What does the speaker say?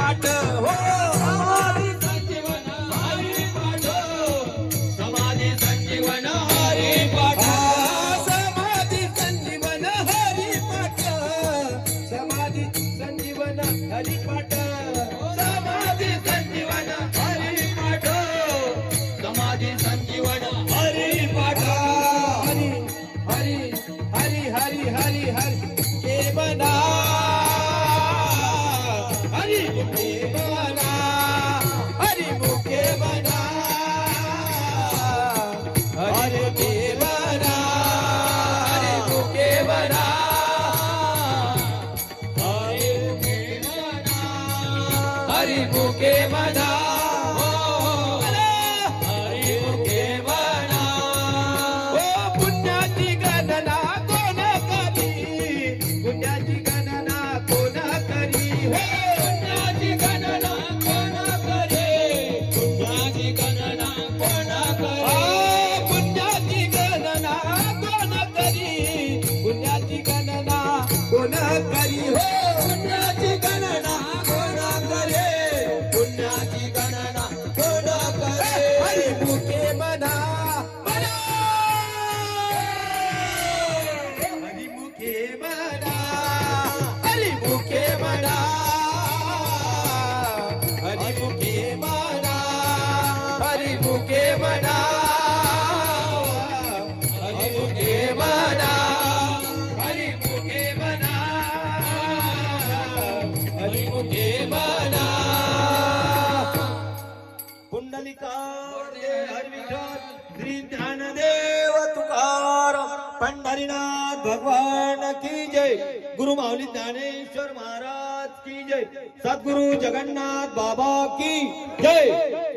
पाठ हो समाधी संजीवन हरी पाठ समाधी संजीवन हरी पाठ समाधी संजीवन हरी पाठ समाधी संजीवन हरी पाठ समाधी संजीवन हरी पाठ समाधी संजीवन हरी पाठ हरी हरी हरी हरी हरी हरी के बना हरी मुके बना हरी मुके बना हरी के बना हरी मुके बना हरी मुके बना हरी मुके बना ओ पुण्याची गणना कोण करी पुण्याची गणना कोण करी हो पुण्याची गणना कोण करे पुण्याची गणना कोण करे पुण्याची गणना कोण करी पुण्याची गणना कोण करी हो पुण्याची गणना कोण करे पुण्याची गणना कोण करे हरी मुके म्हणा म्हणा हरी मुके म्हणा हरी मुके म्हणा हरी मुके म्हणा हरी मुके म्हणा हरी मुके म्हणा हरी मुके म्हणा हरी मुके म्हणा पुंडलिकार्दे हरिविठ्ठल श्री ज्ञानदेव तुकाराम पंढरीनाथ भगवान की जय गुरु माऊली ज्ञानेश्वर महाराज की जय सद्गुरु जगन्नाथ बाबा की जय।